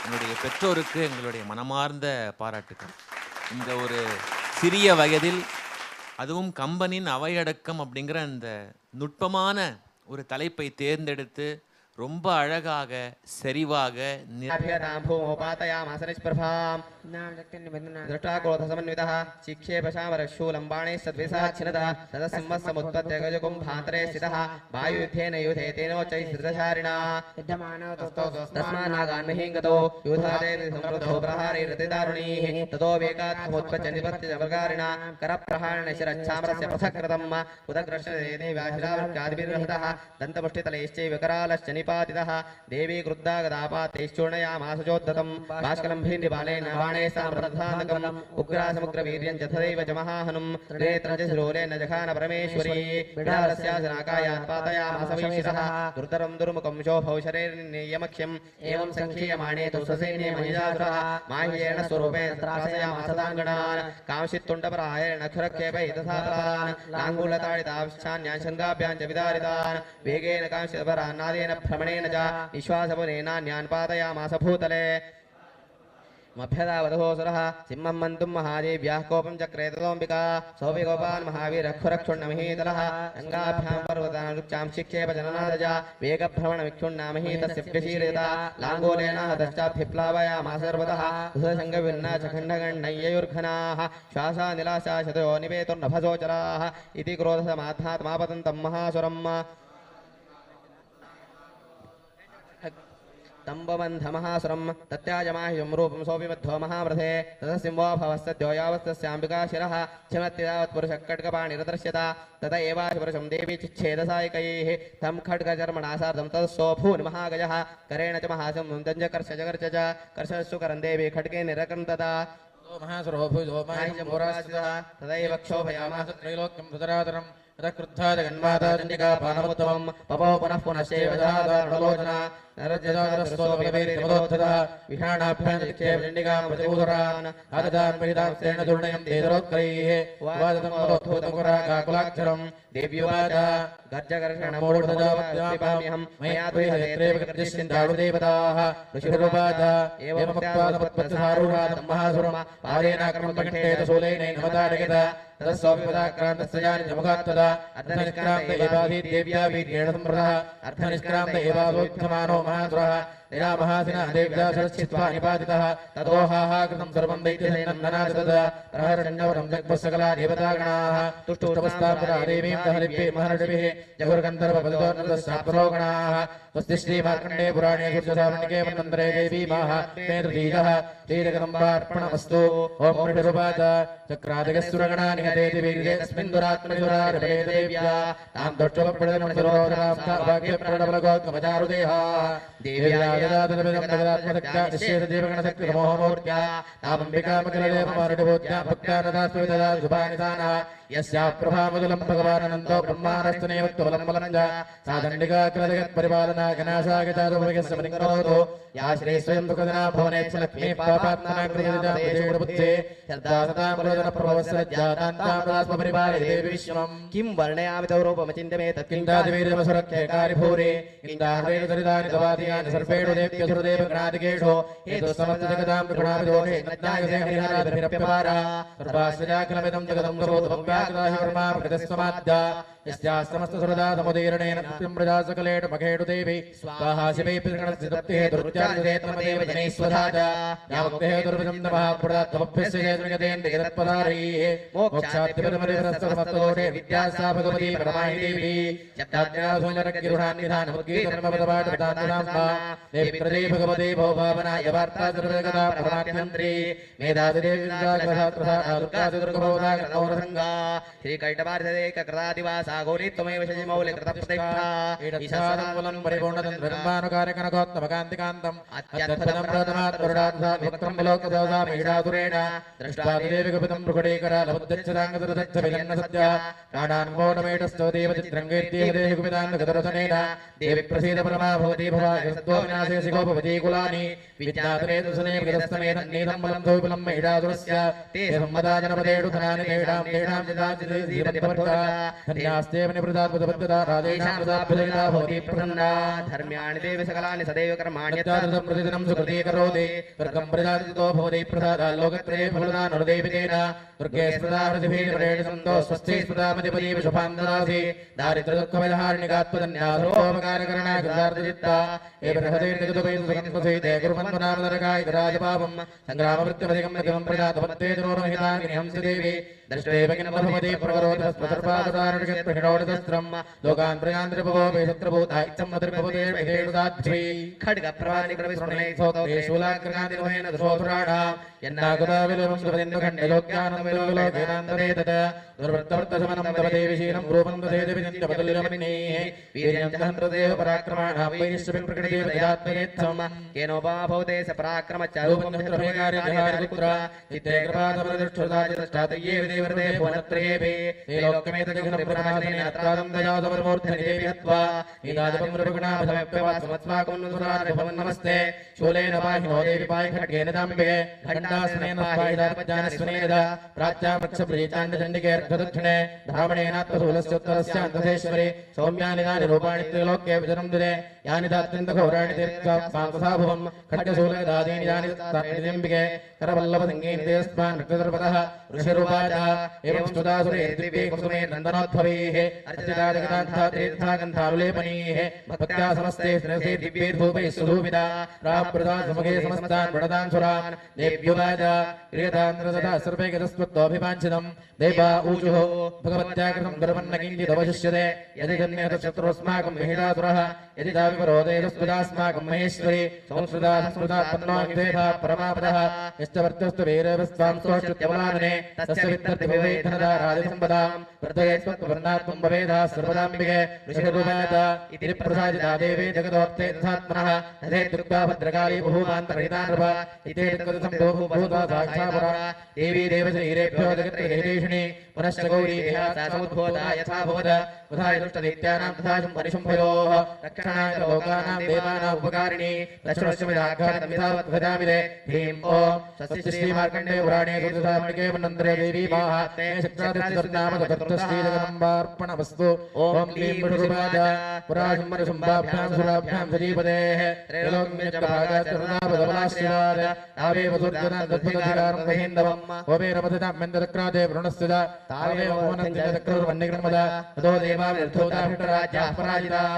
என்னுடைய பெற்றோருக்கு எங்களுடைய மனமார்ந்த பாராட்டுக்கள். இந்த ஒரு சிறிய வயதில் அதுவும் கம்பனின் அவையடக்கம் அப்படிங்கிற அந்த நுட்பமான ஒரு தலைப்பை தேர்ந்தெடுத்து ரொம்ப அழகாக செறிவாக देवी क्रुद्धा गदापातैश्चूर्णयामासचोद्धतं भास्करं भिन्दिबालेन बाणे साम्प्रधानकम् उग्रासमुग्रवीर्यं च तथैव च महाहनुं नेत्रं च शिरोलेन जघान परमेश्वरी बिडालस्यासनाकायात् पातयामास वैशिरः दुर्धरं दुर्मुखं शोभौ शरेर्नियमक्ष्यम् एवं सङ्ख्यीयमाणे तु ससैन्ये महिषासुरः माह्येन स्वरूपेण त्रासयामास ताङ्गणान् कांशित्तुण्डपरायेण क्षुरक्षेपैतथापरान् लाङ्गूलताडितांश्चान्यान् शङ्गाभ्यां च विदारितान् वेगेन कांशितपरान् नादेन भ्रमणेन च निश्वासपुनेनान्यान् पातयामास भूतले मभ्यदावधोऽसुरः सिंहं मन्तुं महादेव्याः कोपं चक्रे ततोऽम्बिका सोऽपि गोपान् महावीरक्षुरक्षुण्णमहीतलः अङ्गाभ्यां पर्वतान् शिक्षेप जननादज वेगभ्रमणमिक्षुण्णामहीतस्य व्यशीलयता लाङ्गूलेन हतश्चाभ्यप्लावयामास सर्वतः उषशङ्गविन्ना च खण्डगण्डय्ययुर्घनाः श्वासा निलाशा शतो निवेतुर्नभसोचराः इति क्रोधसमाधात्मापतन्तं महासुरम् तम्बबन्धमहासुरं तत्याजमाह्यं रूपं सोऽपि मध्वो महाव्रते ततसिंहो भवस्तद्यो यावस्तस्याम्बिका शिरः छिमत्तिदावत्पुरुषः खड्गपाणिरदर्श्यत तत एवाशिपुरुषं देवी चिच्छेदसायकैः तं खड्गचर्मणा सार्धं ततस्सोऽभून् महागजः करेण च महासं दञ्जकर्ष जगर्च च कर्षस्सु करं देवी खड्गे निरकं तदा महासुरो भुजो माहिजमुरासितः तदैव क्षोभयामास त्रैलोक्यं सुतरातरम् क्रुद्धा जगन्माता चण्डिका पानमुत्तमं पपो पुनः पुनश्चैव जहादलोचना नरजदादरस्तोपगभैरिमदोत्थतः विषाणाभ्यां चिक्षेप चण्डिकां प्रतिभूतरान् आददान् महितांस्तेन दुर्णयं तेजरोत्करैः वादतं मदोत्थूतमुखराकाकुलाक्षरं देव्युवाच गर्जकर्षणमूढजावत्यापाम्यहं मया द्वैहयत्रेव कर्जिष्यन्ताडुदेवताः ऋषिरुवाच एवमुक्त्वा सपत्पत्सारूढातं महासुरं पादेनाक्रमकण्ठेन शूलेनैः नमताडयत ततस्सोऽपि पदाक्रान्तस्त्रजानि जमुखात्तदा अर्धनिष्क्रान्त एवाधि देव्या वीर्येण सम्प्रदः अर्धनिष्क्रान्त एवादोत्थमानो महासुरः तया महासिना देव्या सरश्चित्वा निपातितः ततोहाहाकृतं सर्वं दैत्यसैनं ननादतद प्रहरणवरं जग्मस्सकला देवतागणाः तुष्टुष्टवस्तापदा देवीं दहलिभ्ये महर्षिभिः जगुर्गन्धर्वपदितोर्नतस्सात्परोगणाः स्वस्ति श्रीमार्कण्डे पुराणे गुर्जसामण्डिके मन्वन्तरे देवी माहात्म्ये तृतीयः श्रीजगदम्बार्पणमस्तु ॐ मृषिरुवाच चक्रादिगस्सुरगणा निहतेति वीर्येऽस्मिन् दुरात्मनिसुरारभे देव्या तां दक्षोपप्रदमणिसुरोधराप्ताभाग्यप्रणबलगोत्कमचारुदेहाः देव्या यदातदमिदं जगदात्मशक्त्या निश्चेतदीपगणशक्तिसमोहमूर्त्या तामम्बिकामखिलदेवमारुढभूत्या भक्तानदास्मि तदा शुभानिधानः यस्याः प्रभामधुलं भगवानन्दो ब्रह्मानस्तनेव त्वलम्बलं च सा दण्डिका किलजगत्परिपालना गणाशागतादुपविगस्य मनिकरोतु या श्रीस्वयं दुःखदना भवनेच्छलक्ष्मी पापात्मना कृतजनबुद्धे श्रद्धा सतामरोदनप्रभवस्सरज्जातान्तामदास्मपरिपाले देवी विश्वम् किं वर्णयामि तव रूपमचिन्त्य तत्किन्दादिवीर्यमसुरक्षयकारि भूरि किन्दाहृदरितानि तवादियानि सर्वेषु देव्यसुरदेव गणादिकेषु हेतुस्तमस्तजगतां त्रिगुणाभिदोषे नज्ञायसे हरिहरादिभिरप्यपारा सर्वाश्रजाखिलमिदं जगदं सर्वोत्पव्याकृताहिवर्मा प्रगतस्वमाद्या यस्यास्तमस्तसुरदा समुदीर्णेन नित्यं प्रजा सकलेषु मखेषु देवी स्वाहा शिवे पितृगणस्य तप्तिः दुर्जातिदेतमदेव जनैस्वधा च यावक्तेः दुर्विजं नमः पुरात्मभ्यस्य जयतृगतेन्द्रियतत्पदारैः मोक्षाद्यपदमरिवरस्तमस्तदोषे विद्यासा भगवती परमाहि देवी शब्दाज्ञासूञ्जरगिरुहान्निधानमुद्गीतर्मपदपाठपदान्तराम्भा देवित्रदे भगवते भवभावना यवार्ता सर्वजगता परमात्यन्त्री मेधादिदेवीन्द्राग्रहात्रधा दुर्गादिदुर्गभवदागणौरसङ्गा श्रीकैटभारतदेककृतादिवासा गोलीत्वमेव शशिमौलिकृतप्रतिष्ठा ईशासादं परिपूर्णतन्त्रमानुकार्यकनकोत्तमकान्तिकान्तम् अत्यद्भुतं प्रथमात्परुडात्साद्भक्तं विलोकदोषा महिषासुरेण दृष्ट्वा देवी कपितं मृगडेकरालमुद्दच्छदाङ्गदुरदच्छभिजन्न सत्या प्राणान्मोढमेढस्तो देवचित्रं कीर्त्येदेहि कुपितान्गदरसनेन देवी प्रसीद परमा भवती भवायस्तो विनाशे शिखोपवती कुलानि विज्ञातने दुसने विगतस्तमेतन्नीतं बलं धोविपुलं महिषासुरस्य ते सम्मदा जनपदेषु धनानि तेषां चिदाचिदीपतिपट्टा धन्यास यास्तेव निवृताद्भुतबद्धता राजेशां प्रदाभ्युदयिता भवति प्रसन्ना धर्म्याणि देव सकलानि सदैव कर्माणि यत्तादृशं प्रतिदिनं सुकृती करोति वर्गं प्रजातितो भवति प्रसादा लोकत्रये फलदा नरदेवितेन दुर्गे स्मृता प्रतिभीतिपरेण सन्तो स्वस्थे स्मृतामधिपति विशुभां ददासि दारिद्र्यदुःखविधारणिकात्मोपकारकरणा कृतार्थचित्ता ए बृहदेर्निगतुकैतुकम्पसीते कुर्वन्तु नाम नरकाय राजपापं सङ्ग्रामवृत्तिमधिकं नगमं प्रजातपत्ते दुरोरहितानि हंसि देवी दृष्टेव किन्नभवति प्रवरोधस्पदर्पादुरारुषित्प्रहिणोडितस्त्रं लोकान् प्रयान्त्रिभवो वेशत्रभूता इत्थं मधुर्भवते वेदेषुदाध्वी खड्गप्रवानि प्रविस्मृणे शूलाग्रगादिर्वहेन दशोसुराणां यन्नागता विलोकं सुपदिन्दुखण्डे लोक्यानविलोकेनान्तरे तत् दुर्वृत्तवृत्तसमनं तव देवीशीलं रूपं तदेदविचिन्त्यपतुल्यमनिः वीर्यं दहन्त्रदेव पराक्रमाणां वैनिश्चपिं प्रकटितेव दयात्मनेत्थं केनोपा भवते स पराक्रमचारूपं मित्रभेकार्यजहारपुत्र चित्ते कृपादमरदुष्टुदाचितष्टातये विदेवर्ते भुवनत्रयेऽपि ते लोकमेतजगन्प्रणाशने अत्रादं दयादमरमूर्धनि देवी हत्वा एतादपं नृपगुणाभवप्यवात्मस्माकं नुसुरारे नमस्ते शूलेन पाहिनो देवी पाहि खड्गेन दाम्बिके खण्डास्नेन पाहिदापज्ञानस्वनेन प्राच्यां वृक्षप्रीचाण्डचण्डिके अर्घदक्षिणे धामणेनात्मशूलस्योत्तरस्यान्तधेश्वरि सौम्यानि तानि रूपाणि त्रैलोक्ये विजनं दिने यानि तात्यन्तघोराणि तीर्थात्माकुसाभुवं खड्गशूलगदादीनि यानि तान्निदिम्बिके करवल्लभसङ्गीनि तेस्मान् रक्तदर्पतः ऋषिरूपाच एवं स्तुतासुरे दिव्ये कुसुमे नन्दनोद्भवैः अर्चिताजगतान्था तीर्थागन्धारुलेपनीः भक्त्या समस्ते श्रेयसे दिव्ये धूपैः सुधूपिता प्राप्रदा सुमुखे समस्तान् प्रणतान् सुरान् देव्युवाच क्रियतान्द्रदता सर्वे गतस्त्वत्तोऽभिवाञ्छितं देवा ऊचुः भगवत्या कृतं गर्वन्न किञ्चिदवशिष्यते यदि जन्यतशत्रुस्माकं विहितासुरः यदि दाविपरोधेतस्त्वदास्माकं महेश्वरि संस्कृता संस्कृता पन्नो विदेधा परमापदः यश्च वर्तस्तु वीरवस्त्वां सोऽश्रुत्यवलानने तस्य वित्तर्तिभवेधनदा राजसम्पदां वर्धये स्वत्ववर्णात्मं भवेदा सर्वदाम्बिके ऋषिरूपाच इति प्रसादिता देवी जगदोक्ते तथात्मनः तथेत्युक्ता भद्रकाली बभूवान्तरहिता नृप इति भूत्वा साक्षापरा देवी देवशरीरेभ्यो जगत्त्रयेषिणी पुनश्च गौरी देहा समुद्भूता यथा भवद तथा दुष्टदैत्यानां तथा शुम्भनिशुम्भयोः रक्षणाय लोकानां देवानाम् उपकारिणी लक्ष्मणस्यमिदाघातमिधावत् भजामिदे ह्रीं ॐ स्वस्ति श्रीमार्कण्डेय पुराणे चतुर्धामणिके वन्दरे देवी माहात्म्ये शक्रादित्यर्नामकर्तृश्रीजगदम्बार्पणमस्तु ॐ क्लीं विष्णुरूपाय पुराशुम्भनिशुम्भाभ्यां सुराभ्यां सजीपतेः त्रैलोक्यमेकभागाचरणापदबलाश्रियात् तावेव दुर्जनाद्भुतधिकारं महेन्दवम् ओमेरमथितां मेन्दचक्रादे वरुणस्थिता तावेव मोहनञ्चक्रवन्निग्रमद ततो देवाविर्धूताभिष्टराज्याः पराजिताः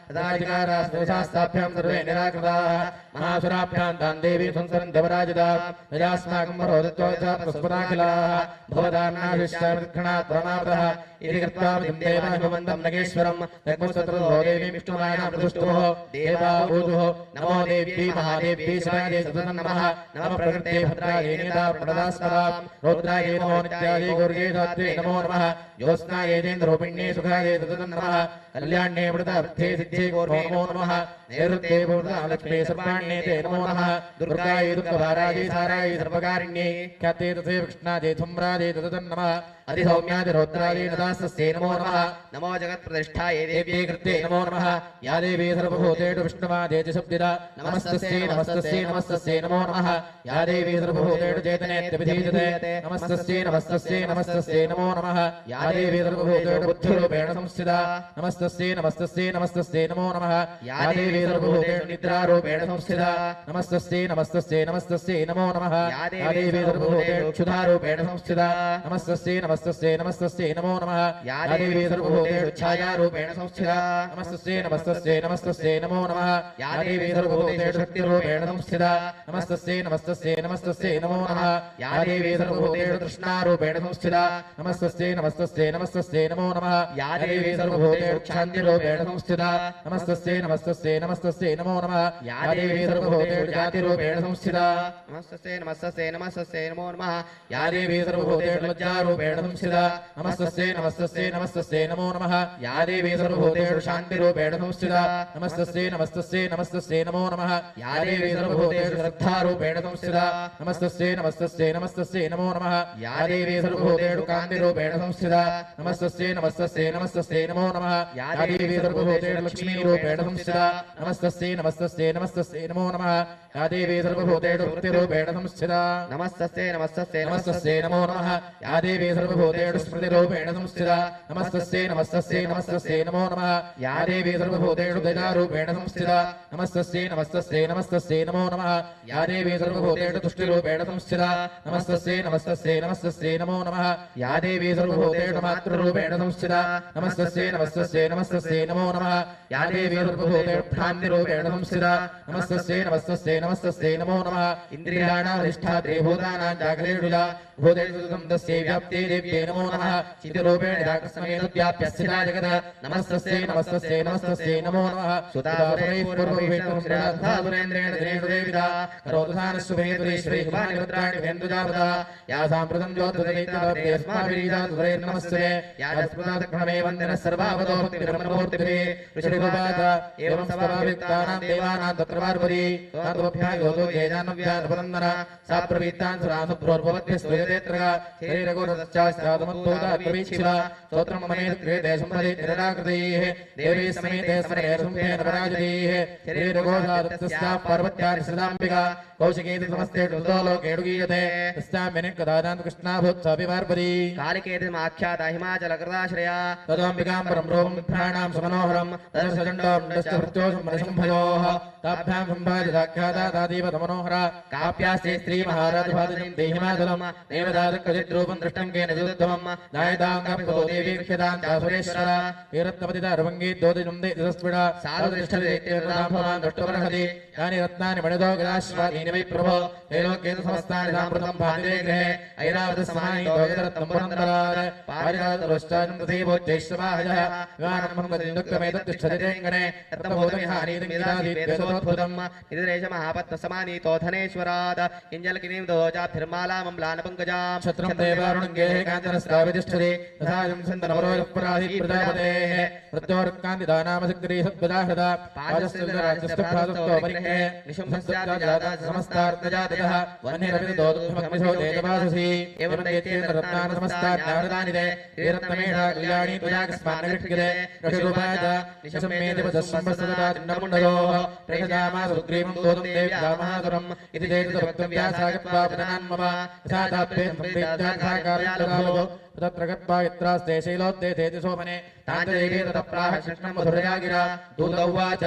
तदाधिकारास्ताभ्यां सर्वे निराकृताः महासुराभ्यां तान् देवीं संसरन् देवराजितां नजास्माकं वरोदत्वा पुष्पदाखिलाः भवदान्नाशिष्यामिक्षणात् प्रमापदः इति कृत्वा देवाहिमवन्दं नगेश्वरं तत्पुस्तत्रतो देवीं विष्णुमायां प्रदुष्टुः देवा ऊजुः नमो देव्यै महादेव्यै शिवायै सततं नमः नमः प्रकृते भद्रायै नेता प्रणदास्पदां रौद्रायै नमो नित्यायै गौर्यै धात्रे नमो नमः ज्योत्स्नायै चेन्द्ररूपिण्यै सुखायै सततं नमः कल्याण्ये वृतार्थे सिद्धे नमो नमः नैऋत्ये पूर्णा लक्ष्मी सर्वाण्ये ते नमो नमः दुर्गायै दुर्गभारायै सारायै सर्वकारिण्यै ख्याते तथैव कृष्णायै धूम्रायै सततं नमः अधिसौम्यादिरौद्रायै नदास्तस्यै नमो नमः नमो जगत्प्रतिष्ठायै देव्यै कृत्यै नमो नमः या देवी सर्वभूतेषु विष्णुमादेति शब्दिता नमस्तस्यै नमस्तस्यै नमस्तस्यै नमो नमः या देवी सर्वभूतेषु चेतनेत्यभिधीयते नमस्तस्यै नमस्तस्यै नमस्तस्यै नमो नमः या देवी सर्वभूतेषु बुद्धिरूपेण संस्थिता नमस्तस्यै नमस्तस्यै नमस्तस्यै नमो नमः या देवी सर्वभूतेषु निद्रारूपेण संस्थिता नमस्तस्यै नमस्तस्यै नमस्तस्यै नमो नमः या देवी सर्वभूतेषु क्षुधारूपेण संस्थिता नमस्तस्यै नमस्तस्यै नमस्तस्यै नमो नमः या देवी सर्वभूतेषु छायारूपेण संस्थिता नमस्तस्यै नमस्तस्यै नमस्तस्यै नमो नमः या देवी सर्वभूतेषु शक्तिरूपेण संस्थिता नमस्तस्यै नमस्तस्यै नमस्तस्यै नमो नमः या देवी सर्वभूतेषु तृष्णारूपेण संस्थिता नमस्तस्यै नमस्तस्यै नमस्तस्यै नमो नमः या देवी सर्वभूतेषु क्षान्तिरूपेण संस्थिता नमस्तस्यै नमस्तस्यै नमस्तस्यै नमो नमः या देवी सर्वभूतेषु जातिरूपेण संस्थिता नमस्तस्यै नमस्तस्यै नमस्तस्यै नमो नमः या देवी सर्वभूतेषु लज्जारूपेण संस्थिता नमस्तस्यै नमस्तस्यै नमस्तस्यै नमो नमः या देवी सर्वभूतेषु शान्तिरूपेण संस्थिता नमस्तस्यै नमस्तस्यै नमस्तस्यै नमो नमः या देवी सर्वभूतेषु श्रद्धारूपेण संस्थिता नमस्तस्यै नमस्तस्यै नमस्तस्यै नमो नमः या देवी सर्वभूतेषु कान्तिरूपेण संस्थिता नमस्तस्यै नमस्तस्यै नमस्तस्यै नमो नमः या देवी सर्वभूतेषु लक्ष्मीरूपेण संस्थिता नमस्तस्यै नमस्तस्यै नमस्तस्यै नमो नमः या देवी सर्वभूतेषु वृत्तिरूपेण संस्थिता नमस्तस्यै नमस्तस्यै नमस्तस्यै नमो नमः या देवी सर्वभूतेषु स्मृतिरूपेण संस्थिता नमस्तस्यै नमस्तस्यै नमस्तस्यै नमो नमः या देवी सर्वभूतेषु दयारूपेण संस्थिता नमस्तस्यै नमस्तस्यै नमस्तस्यै नमो नमः या देवी सर्वभूतेषु तुष्टिरूपेण संस्थिता नमस्तस्यै नमस्तस्यै नमस्तस्यै नमो नमः या देवी सर्वभूतेषु मातृरूपेण संस्थिता नमस्तस्यै नमस्तस्यै नमस्तस्यै नमो नमः या देवी सर्वभूतेषु भ्रान्तिरूपेण संस्थिता नमस्तस्यै नमस्तस्यै नमस्तस्यै नमो नमः इन्द्रियाणाधिष्ठात्रे भूतानां जागरेषुजा भूतेषु तस्यै व्याप्ते देव्यै नमो नमः चितिरूपेण जागस्मयेतुव्याप्य स्थिता जगत् नमस्तस्यै नमस्तस्यै नमस्तस्यै नमो नमः सुतासुरैः पूर्वविष्णुश्रेयसुरेन्द्रेण दिनेषु देविता करोतु सानस्सुभेतुरीश्वरी शुभानि रुद्राणि भेन्दुजापदा या साम्प्रतं ज्योतिर्दैत्यवर्तेऽस्माभिरीजातुरैर्नमस्ते या स्मृतादक्षणमे वन्दिनः सर्वावतो भक्तिब्रह्ममूर्तिभिः ऋषिरुपाद एवं सभाविक्तानां देवानां तत्र पार्वती तातुभ्यायोतो येजानव्यानुपनन्दन सा प्रवीत्तान् सुरासुप्रोर्भवद्भिस्तुयतेऽत्रगा शरीरगोरतश्चास्तादमुत्तोदात्मवीक्षिला स्तोत्रममनेतक्रियते सम्पदे निरदाकृतैः देवी समेते स्मरेषुम्भेन पराजतैः शरीरगोधादत्तस्याः पार्वत्या निःसृताम्बिका कौशिकेति समस्ते लोकेषु गीयते तस्यां विनिर्गदादान्तु कृष्णाभूत्सापि पार्वती कालिकेतिमाख्याता हिमाचलकृताश्रया तदम्बिकां परं रूपं विभ्राणां सुमनोहरं तदर्शचण्डोण्डश्च भृत्योषं मनशम्भयोः ताभ्यां सम्भाजिताख्याता तादेव तमनोहरा काप्यास्ते श्रीमहाराजभाजनं देहिमाचलं देवदादक्कचिद्रूपं दृष्टं केन जुदुद्धमं नायदाङ्गापितो देवी विख्यतां चासुरेश्वरा वीरत्नपतिता रवङ्गी दोदिनं देशस्विडा साधुतिष्ठतिदेत्येतां भवान् द्रष्टुमर्हति यानि रत्नानि मणितो गदाश्वादीनि वै प्रभो त्रैलोक्येषु समस्तानि साम्प्रतं भातिरे गृहे ऐरावतसमानीतो यदरत्नं पुरन्दरात् पारिजातरुष्टानं तथैवोच्चैश्रवाहयः विमानं तिष्ठतिरेङ्गणे रत्नभूतमिहानीतिमिदाधीद्वेषोद्भुतम् निदिरेश महापत्नसमानीतो धनेश्वरात् किञ्जलकिनीं दोजाभिर्मालामम्लानपङ्कजां क्षत्रं देवारुणङ्गेः काञ्चनस्रावितिष्ठति तथायं सन्दनवरोपराधि प्रजापतेः मृत्योर्कान्तिदानामसिग्री सद्वदाहृदा पाजस्यराज्यस्तभ्रातत्वपरिग्रहे निशुम्भस्याजाता समस्तार्तजातयः वह्निरविदोदुभक्मिषो तेजवाससि एवं दैत्येन्द्र रत्नानि समस्ताज्ञानदानि ते वीरत्नमेषा कल्याणी त्वयाकस्मान्नविष्क्यते ऋषिरूपाय निशम्मेतिपदस्सम्भस्तदा चिन्नमुण्डयोः प्रेषयामास सुग्रीवं दोदं देव्यामहासुरम् इति चेतुभक्तव्यासागत्वा प्रदान्मम यथा ताप्येन संवेद्यासाकार्यालभो तत्र गत्वा यत्रास्ते शैलोद्दे तेति सोमने तान्तदेवी ततप्राह कृष्णं मधुरया गिरा दूत उवाच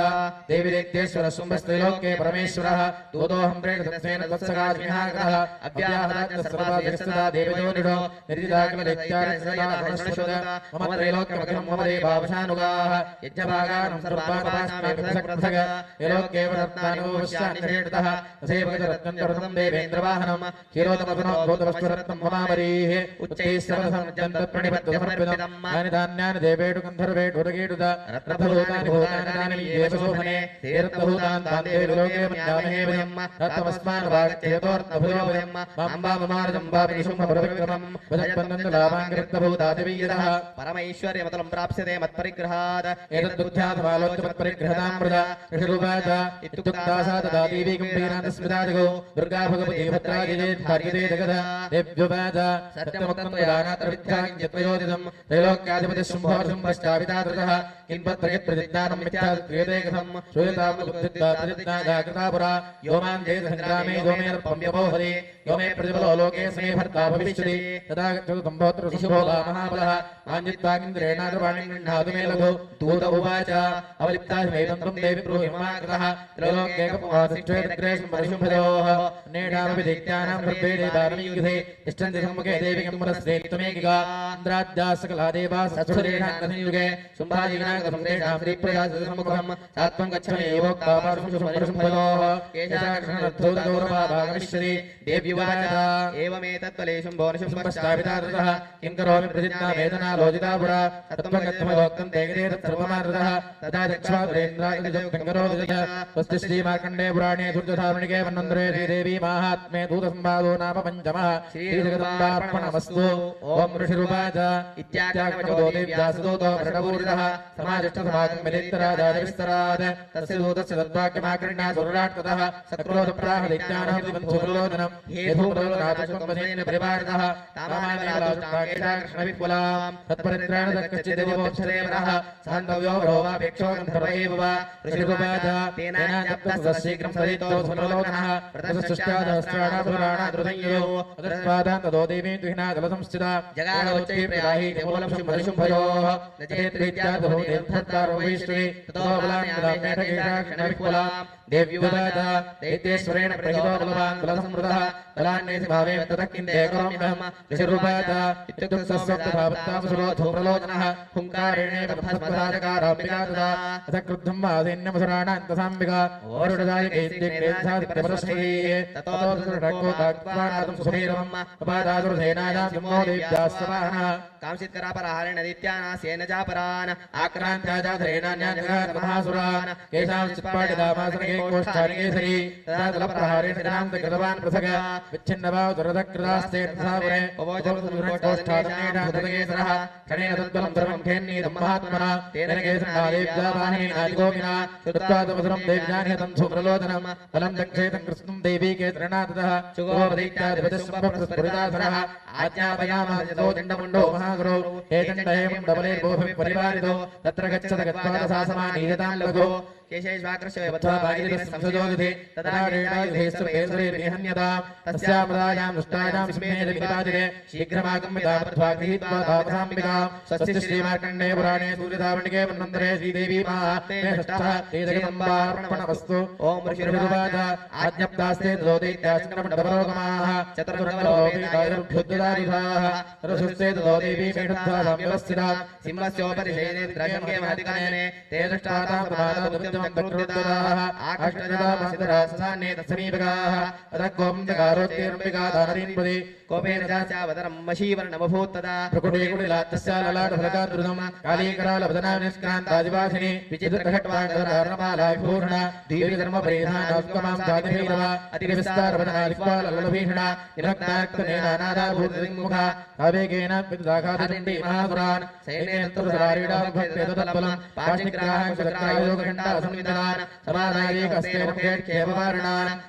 देवी दैत्येश्वरः शुम्भस्त्रैलोक्ये परमेश्वरः दूतोऽहं प्रेषितस्तेन त्वत्सकाश्मिहाग्रहः अव्याहतात् सर्वाधिकस्तदा देवयोनिषो निर्जिताकिलदैत्यारसदाहर्षशोद मम त्रैलोक्यमखिलं मम देवावशानुगाः यज्ञभागानं सर्वापास्मे पृथक् पृथक् त्रैलोक्येव रत्नानि निषेधतः तथैव गजरत्नं च रत्नं देवेन्द्रवाहनं क्षीरोदमधुनोद्भूतवस्तुरत्नं ममामरीः उच्चैः यानि धान्यानि देवेषु गन्धर्वेषु उरगेषुदा रत्नभूतानि भूतानि येषु शोभने ते रत्नभूतान् तान् देवि लोके मन्यामहे वयम् रत्नमस्मान् वागत्येतोऽर्थभूयो वयम् माम्बाममारजम्बापि निशुम्भपुरविक्रमम् वदत्पन्नन्दलाभाङ्गिरत्नभूतादिवीयतः परमैश्वर्यमतलं प्राप्स्यते मत्परिग्रहात् एतद्बुद्ध्याथमालोच्य मत्परिग्रहतामृत ऋषिरूपाच इत्युक्ता सा तदा देवी गम्भीरान्तस्मृतादिगो दुर्गा भगवती भद्रादिते धार्यते जगत् देव्युपाच सत्यमुक्तं विद्याञ्जत्वयोदितं त्रैलोक्याधिपतिः शुम्भोर्शुम्भश्चावितादृशः किन्पत्रयत्प्रतिज्ञानं मिथ्याक्रियते कथं श्रूयतामुपृत्ता पुरा यो मां जयसङ्ग्रामे यो मे नृपम्यपोहरि यो मे प्रतिफलो लोके स्मे भर्ता भविष्यति तदा गच्छतु सम्भोत्र सुशोभा महाबलः माञ्जित्वागिन्द्रेणादुर्वाणीं गृह्णातु मे लघु दूत उवाच अवलिप्ताहिमेतं त्वं देवि ब्रूहि ममाकृतः त्रैलोक्येकपुमासिष्ठेतग्रेषं परिशुम्भयोः अन्येषामपि दैत्यानां सर्वे देवानमीयुधे तिष्ठन्ति सम्मुखे देवि कम्बरस्ते त्वमेकिका इन्द्राद्याः सकला देवाः सत्सुरेषान्तनियुगे शुम्भादिनागसंदेशां श्रीप्रजासम्मुखं सात्वं गच्छमे एवोक्ता परिशुम्भयोः केशाकृष्णरद्धोदगौरवा भागमिष्यति देव्युवाच एवमेतत्त्वले शुम्भो निशुम्भश्चाभितादृशः किं करोमि प्रतिज्ञावेदना लोचिता पुरा सत्त्वं गच्छमयोक्तं ते गिरे तत्सर्वमानृतः तदा दक्षादुरेन्द्रादिजगङ्गरोदित स्वस्ति श्रीमार्कण्डे पुराणे दुर्जधारुणिके वन्वन्तरे श्रीदेवी माहात्म्ये दूतसंवादो नाम पञ्चमः श्रीजगदम्बार्पणमस्तु ओं ऋषिरूपाच इत्याख्यानवचो देव्यासदूतो वृषभूरितः समाजिष्ठसमागं मिलितराजादिविस्तरात् तस्य दूतस्य तद्वाक्यमाकृण्या सुरराट् ततः सक्रोधप्राह दैत्यानां दिवन्सुरलोचनं हे यथोपरोधनाथुकम्पसेन परिवारितः तामानेवलादुष्टाकेशा कृष्णविपुलां तत्परित्राणदक्कच्चिदेवोपक्षदेवरः सान्तव्यो भरोवापेक्षो गन्धर्व एव वा ऋषिरुपाद तेनाजप्तः शीघ्रं सदितो सुमलोकनः प्रतश्चादहस्राणापुराणादृतयो अदस्वादान् ततो देवी दुहिना दलसंस्थिता जगादोच्चै प्रियाहि केवलं शुम्भरिशुम्भयोः न चेत्प्रीत्यादहो देवधत्तारो वैष्णवे ततो बलान्यदामेठकेशा क्षणविपुलां देव्युवाद दैत्येश्वरेण प्रहितो बलवान् बलसमृतः बलान्येति भावे ततः किन्ते करोम्यहम् ऋषिरुपाद इत्युक्तस्वप्तभावत्तावसुरो धूम्रलोचनः हुङ्कारेणेव भस्मराजकाराम्बिका तदा अथ क्रुद्धं वासेन्यमसुराणान्तसाम्बिका ओरुडदायकैत्येकैर्धादिप्रपरश्रीः ततो रक्कोताक्त्वानादं सुभैरवम् उपादादुर्धेनायां सिंहो देव्याः समाहनः कांसित्करापराहारेण दैत्यानास्येन चापरान् आक्रान्त्याजाधरेणान्याजगातमहासुरान् केषां चित्पाटिदामासनके कोष्ठानिकेसरी तदा दलप्रहारेण जनान्त कृतवान् पृथग विच्छिन्नभावतुरदकृतास्तेन कोष्ठादमेनादकेसरः क्षणेन तद्बलं सर्वं खेन्नीतं महात्मना तेन केसरना देव्यावाहनेनादिगोपिना श्रुत्वादमसुरं देव्यानिहतं धूम्रलोचनं बलं दक्षेतं कृष्णं देवी केसरणा ततः शुगोपदैत्यादिपतिशुम्भप्रस्फुरितासनः आज्ञापयामास यतो चण्डमुण्डो महागुरौ हे चण्ड हे मुण्डबलेर्भूभि परिवारितो तत्र गच्छत गत्वा सासमानीयतां लघो केशैश्वाकृष्य वत्वा भागीरथः संसजोदिते तदा रेणायुधेस्तु पेसरे विहन्यतां तस्यामदायां दुष्टायां विस्मेन विनिपातिरे शीघ्रमागम्यता बद्ध्वा गृहीत्वा तापसाम्बिकां स्वस्ति श्रीमार्कण्डे पुराणे सूर्यधावणिके वन्वन्तरे श्रीदेवी महात्म्ये षष्ठः श्रीजगदम्बार्पणमस्तु ॐ ऋषिरुवाच आज्ञप्तास्ते ततो दैत्याश्चक्रमण्डपरोगमाः चतुर्गमलोपेतायुर्भ्युद्गदायुधाः रसुस्ते ततो देवी मेषद्धा संव्यवस्थिता सिंहस्योपरि शयनेन्द्रगम्ये महतिकायने ते दृष्टातां प्रभातादुद्यमं दक्रोद्यताः आकृष्टजदामासितराससान्ये तत्समीपगाः अतः कोपन्दकारोत्येरम्बिका दानरीन्पदे कोपेन चास्यावतरं मशीवर्णमभूत्तदा प्रकुटेकुटिलात्तस्या ललाटफलकादृतं कालीकरालवदनानिष्क्रान्तादिवासिनी विचित्रघट्वाङ्गधरमाला विभूषणा दीर्घधर्मपरिधानास्कमां दादिभैरवा अतिविस्तारवदनालिप्वाललभीषणा निरक्ताक्तनेनानादाभूतदिङ्मुखा आवेगेन विदाघातचण्डी महासुरान् सैन्येतुरसरारीडाभक्तेतदबलं पाणिग्राहांशक्रायोगघण्टासंविधान् समादायेकस्तेन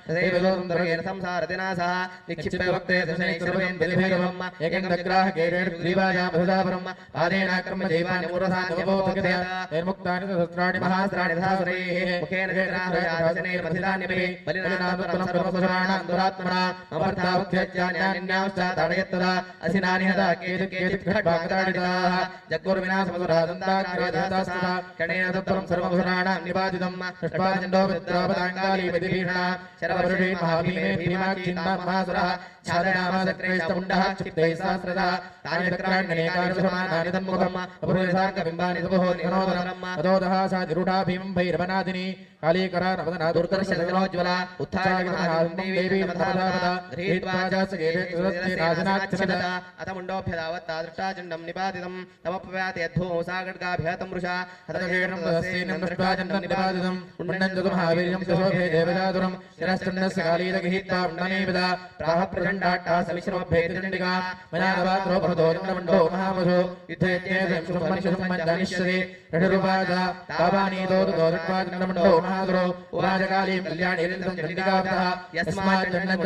तदैवलोन्दर्गेण संसारतिनासः निक्षिप्य वक्ते दशनैकर्वयं दिलिभैरवम् एकं दग्राहकेरेण ग्रीवायां भुजापरम् पादेनाक्रम्य जैवानि मूर्धान्यवबोधकतया तैर्मुक्तानि सहस्राणि महास्त्राणि धासुरैः मुखेन दग्राहयादशनैर्मथितान्यपि बलिनादुत्तरं सर्वसुराणां दुरात्मना अमर्तावध्यज्ञान्यान्याश्चाताडयत्तदा असिनानि हता केचित्खड्भागताडिताः जग्गुर्विनाशमसुरादन्ताग्रहदास्तदा क्षणेन तत्परं सर्वसुराणां निपातितं षट्पादण्डोपद्रापदाङ्गाली विधिभीषणा शरवरुषे महाभीमे भीमाक्षिन्मा महासुरः छादनामासक्रेष्टमुण्डः क्षिप्तैः सहस्रतः तानि चक्राण्यनेकानि समानानि तन्मुखम् अपूर्वसार्गबिम्बानि सुबहो निघनोदरम् ततोदः सा तिरुढा भीमं भैरवनादिनी कालीकरा नवदना दुर्दर्शनोज्ज्वला उत्थानगितमहां देवी नमदापदा गृहीत्वा चासकेशनाशनाक्षिणता अथ मुण्डोऽभ्यधावत्ता दृष्टाचण्डं निपातितं तमप्यात्यद्धूसागड्गाभ्यतं वृषा हतकेशं तदस्यैनं दृष्ट्वा चण्डं निपातितं पुण्डं जगुमहावीर्यं शोभे देवजातुरं शिरश्चण्डस्य कालीतगृहीत्वा पुण्डमेविदा प्राह प्रचण्डाट्टा सविश्रमभेदचण्डिका मया नवात्रो भरतो चण्डमण्डो महावशो युद्धेत्येषं शुभमनिषुसम्मञ्जानिष्यते ऋषिरुवाच तावानीतो दृष्ट्वा चण्डमण्डो महागुरो उवाचकालीं कल्याणीरिन्द्रं चण्डिकावतः यस्मात् चण्डं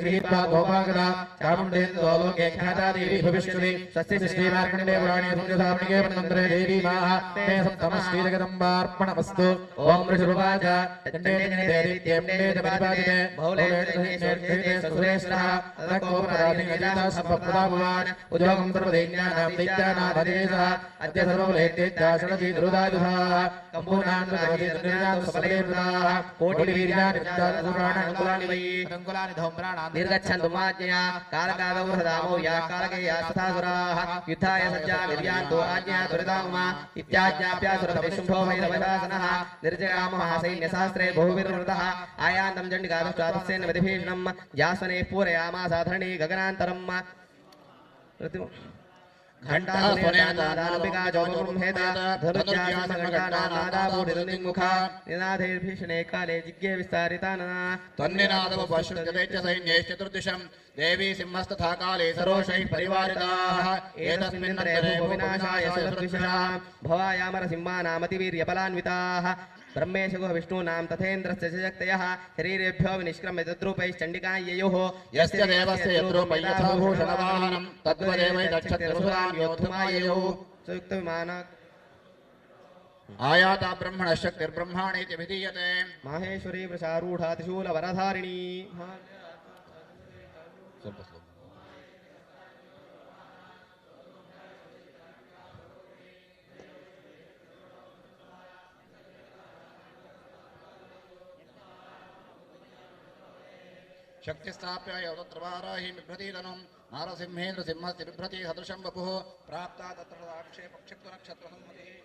गृहीत्वा गोपागदा चामुण्डेन्दो लोके ख्याता देवी भविष्यति स्वस्ति श्रीमार्कण्डे पुराणे सूर्यधावणिके वन्वन्तरे देवी माहात्म्ये सप्तमः श्रीजगदम्बार्पणमस्तु ॐ ऋषिरुवाच चण्डे दैत्येम्ने च परिपादिते बहुलेते सुरेश्वरः ततः कोपराधिनिजातः सम्पप्रदाभवान् उद्योगं सर्वदैन्यानां दैत्यानामदेशः अद्य सर्वबलेत्येत्याशनति दुरुदायुधाः कम्पूनान्तरजीतनिर्जातसफलेर्वृताः कोटिवीर्याणि विद्यासुराणानुकुलानि वै अनुकुलानि धौम्राणां निर्गच्छन्तु माज्ञया कालकागौरधामौ या कालकेया तथासुराः युद्धाय सज्जा निर्यान्तो आज्ञा दुरितामुमा इत्याज्ञाप्यासुरविशुम्भो वैरवशासनः निर्जगामः सैन्यशास्त्रे बहुविर्वृतः आयान्तं चण्डिकादुष्टातस्येन विधिभीषणं जास्वने पूरयामासाधरणी गगनान्तरम् घण्टासुनेनादानम्बिका चौमुहेता धनुर्जासमघण्टानादाभूतिमुखा निनादैर्भीषणे काले जिज्ञे विस्तारितानना त्वन्निनादमुपश्रुत्यते च सैन्यैश्च चतुर्दिशं देवी सिंहस्तथा काले सरोषैः परिवारिताः एतस्मिन् विनाशाय सदृशाः भवायामरसिंहानामतिवीर्यबलान्विताः ब्रह्मेशगो विष्णूनां तथेन्द्रस्य च शक्तयः शरीरेभ्यो विनिष्क्रम्य तद्रूपैश्चण्डिकां ययुः यस्य देवस्य यद्रूपं यथा भूषणवाहनं तद्वदेवैतच्छत्रसुरान् योद्धुमाययुः सुयुक्तविमान आयाता ब्रह्मणशक्तिर्ब्रह्माणीति विधीयते माहेश्वरी वृषारूढा त्रिशूलवरधारिणी शक्तिस्थाप्य यौतत्रवाराहि बिभ्रतीतनुं नारसिंहेन्द्र सिंहस्य बिभ्रति सदृशं वपुः प्राप्ता तत्र आक्षेपक्षिप्तनक्षत्रसंमतिः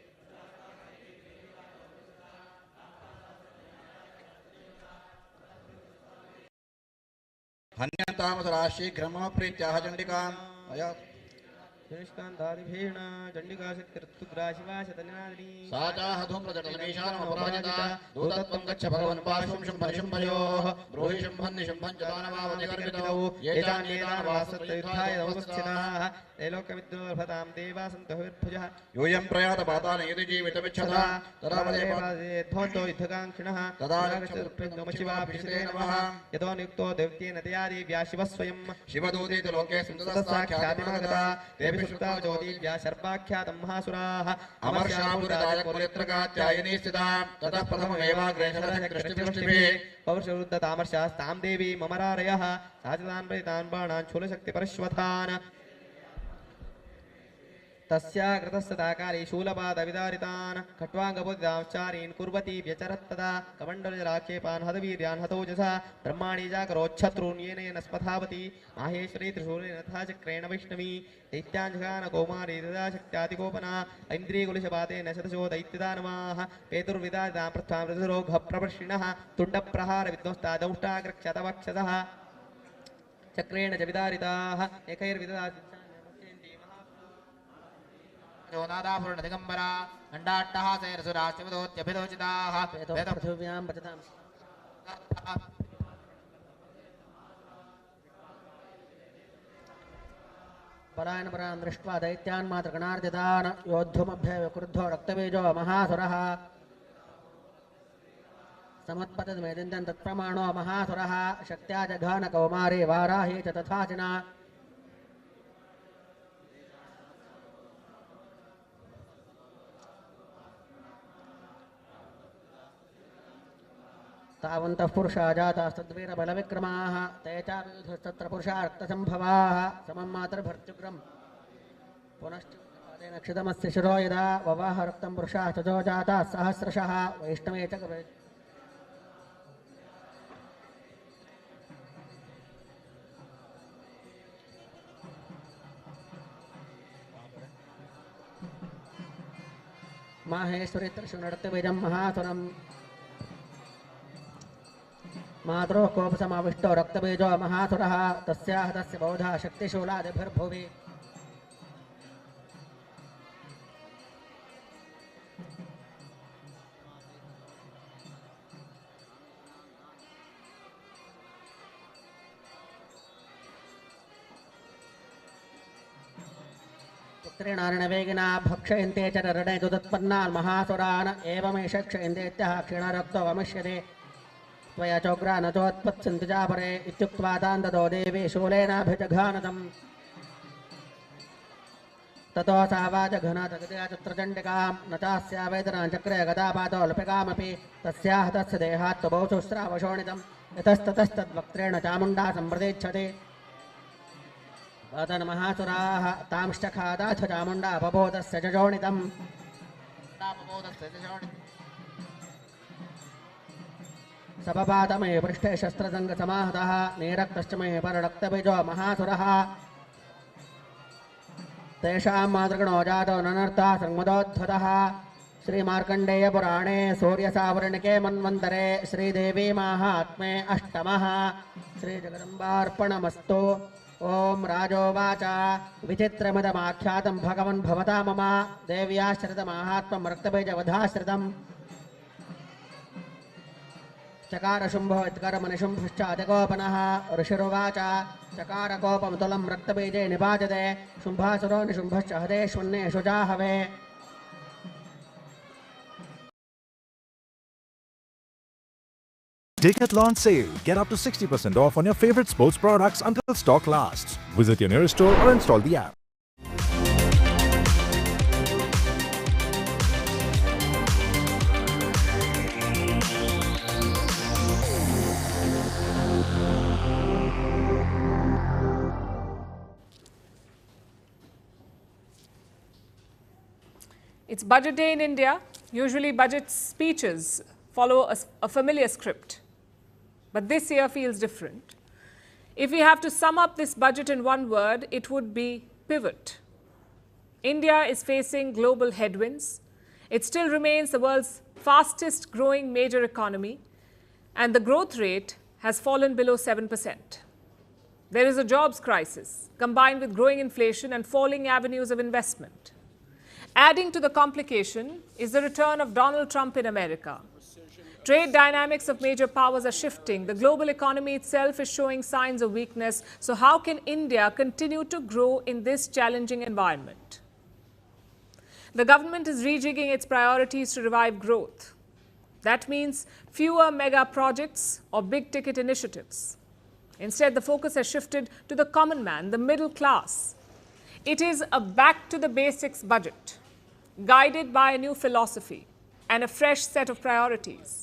हन्यन्तामसरा शीघ्रमः प्रीत्याह चण्डिकाम् निष्कान्तादिभीण चण्डिका शक्तिर्तुग्राशिवा शतनिनादिनी सा चाह धूम्रजटलमीशानमपराजिता दूतत्वं गच्छ भगवन् पार्श्वं शुम्भनिशुम्भयोः ब्रूहि शुम्भन् निशुम्भं च दानवावतिगर्भितौ ये चान्येतानवासत्तयुद्धाय नवमुत्थिताः त्रैलोक्यविद्रोर्भतां देवा सन्तहुर्भुजः यूयं प्रयात पाताल यदि जीवितमिच्छता तदा ध्वंतो युद्धकाङ्क्षिणः तदा नमशिवाभिषिते नमः यतो नियुक्तो दैत्येन तया देव्या शिवः स्वयं शिवदूतीति लोके सुन्दरसाख्यातिमागता तेभि सुप्ता ज्योतिव्या सर्वाख्यातं महासुराः अमर्षापुरदायपुरित्रकात्यायनी स्थिता ततः प्रथममेवाग्रेशरकृष्टिभिः पौरुषरुद्धतामर्षास्तां देवी ममरारयः साचितान् परितान् बाणान् शूलशक्तिपरश्वथान् तस्या कृतस्तदाकाली शूलपादविदारितान् खट्वाङ्गबुद्धांश्चारीन् कुर्वती व्यचरत्तदा कमण्डलजलाक्षेपान् हतवीर्यान् हतोजसा ब्रह्माणि जाकरोच्छत्रून् येनेन स्पथावती माहेश्वरी त्रिशूलेन तथा चक्रेण वैष्णवी दैत्याञ्जगान कौमारी तदा शक्त्यातिकोपना ऐन्द्रियकुलिशपातेन शतशो दैत्यदानवाः पेतुर्विदारितां पृथ्वां ऋतुरोघप्रवर्षिणः तुण्डप्रहार विध्वस्ता दंष्टाग्रक्षतवक्षसः चक्रेण च विदारिताः एकैर्विदा नादापूर्ण दिगंबरा अंडाट्टहासैरसुराशिवदोत्यभिदोचिताः पृथिव्यां पचताम् परायण परान् दृष्ट्वा दैत्यान् मातृगणार्जितान् योद्धुमभ्यविक्रुद्धो रक्तबीजो महासुरः समुत्पतद्मेदिन्दन् तत्प्रमाणो महासुरः शक्त्या जघान कौमारी वाराही च तथाचिना तावन्तः पुरुषा जातास्तद्वीरबलविक्रमाः ते चाविधस्तत्र पुरुषा रक्तसम्भवाः समं मातर्भर्त्युग्रं पुनश्च पादेन क्षितमस्य शिरो यदा ववाह रक्तं पुरुषा सजो जाताः सहस्रशः वैष्णवे च माहेश्वरी त्रिशूलरक्तबीजं महासुरम् मातरोः कोपसमाविष्टो रक्तबीजो महासुरः तस्याः तस्य बौधा शक्तिशूलादिभिर्भुवि पुत्रेणार्णवेगिना भक्षयन्ते च रणे दुदत्पन्नान् महासुरान् एवमेष क्षयन्तेत्यः क्षीणरक्तो वमिष्यते त्वया चोग्रा न चोत्पत्स्यन्ति चापरे इत्युक्त्वा तान् ददो देवी शूलेनाभिजघानतम् ततो सा वाजघनातगतया चत्रचण्डिकां न चास्या वेदनां चक्रे गदापातो लपिकामपि तस्याः तस्य देहात्तबौ शुश्रावशोणितं यतस्ततस्तद्वक्त्रेण चामुण्डा सम्प्रतीच्छति वदन् महासुराः तांश्चखादाथ चामुण्डा पबोधस्य च शोणितम् सपपातमये पृष्ठे शस्त्रसङ्गसमाहतः निरक्तश्च मे पररक्तबीजो महासुरः तेषां मातृगणो जातो ननर्ता संमदोद्धतः श्रीमार्कण्डेयपुराणे सूर्यसावर्णिके मन्वन्तरे श्रीदेवी माहात्म्ये अष्टमः श्रीजगदम्बार्पणमस्तु ओं राजोवाच विचित्रमिदमाख्यातं भगवन् भवता मम देव्याश्रितमाहात्म्यं रक्तबीजवधाश्रितम् चकारशुम्भो इत्कर्मनिशुम्भश्चातिकोपनः ऋषिरुवाच चकारकोपं तुलं रक्तबीजे निपात्यते शुम्भासुरो निशुम्भश्च हदेष्वन्नेषु जाहवे Decathlon sale. Get up to 60% off on your favorite sports products until stock lasts. Visit your nearest store or install the app. It's budget day in India. Usually budget speeches follow a familiar script. But this year feels different. If we have to sum up this budget in one word, it would be pivot. India is facing global headwinds. It still remains the world's fastest growing major economy, and the growth rate has fallen below 7%. There is a jobs crisis combined with growing inflation and falling avenues of investment. Adding to the complication is the return of Donald Trump in America. Trade dynamics of major powers are shifting. The global economy itself is showing signs of weakness. So how can India continue to grow in this challenging environment? The government is rejigging its priorities to revive growth. That means fewer mega projects or big ticket initiatives. Instead, the focus has shifted to the common man, the middle class. It is a back to the basics budget, guided by a new philosophy and a fresh set of priorities.